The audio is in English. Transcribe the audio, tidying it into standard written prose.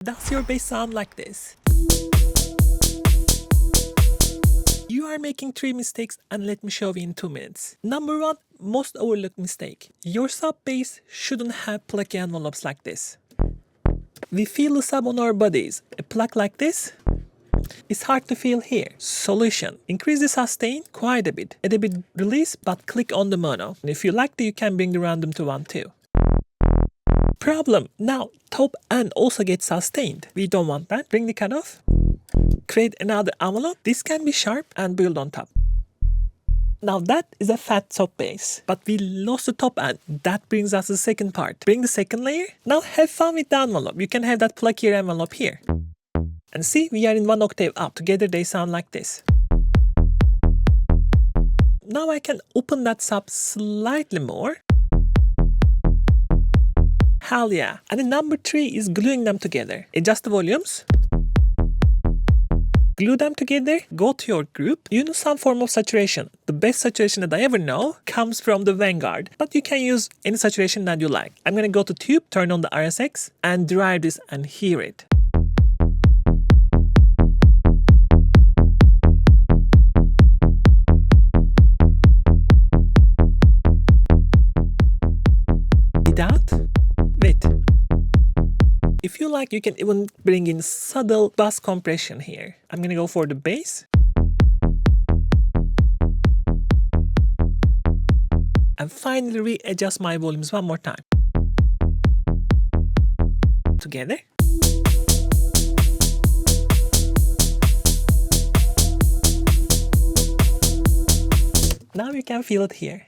Does your bass sound like this? You are making 3 mistakes and let me show you in 2 minutes. Number 1, most overlooked mistake. Your sub bass shouldn't have plucky envelopes like this. We feel the sub on our bodies. A plug like this is hard to feel here. Solution. Increase the sustain quite a bit. Add a bit release but click on the mono. And if you like that, you can bring the random to 1 too. Problem. Now top end also gets sustained. We don't want that. Bring the cutoff. Create another envelope. This can be sharp and build on top. Now that is a fat top bass, but we lost the top end. That brings us to the second part. Bring the second layer. Now have fun with the envelope. You can have that pluckier envelope here. And see, we are in 1 octave up. Together they sound like this. Now I can open that sub slightly more. Hell yeah. And then number 3 is gluing them together. Adjust the volumes. Glue them together, go to your group, use some form of saturation. The best saturation that I ever know comes from the Vanguard, but you can use any saturation that you like. I'm gonna go to tube, turn on the RSX, and drive this and hear it. Without, with. If you like, you can even bring in subtle bass compression here. I'm gonna go for the bass. And finally readjust my volumes one more time. Together. Now you can feel it here.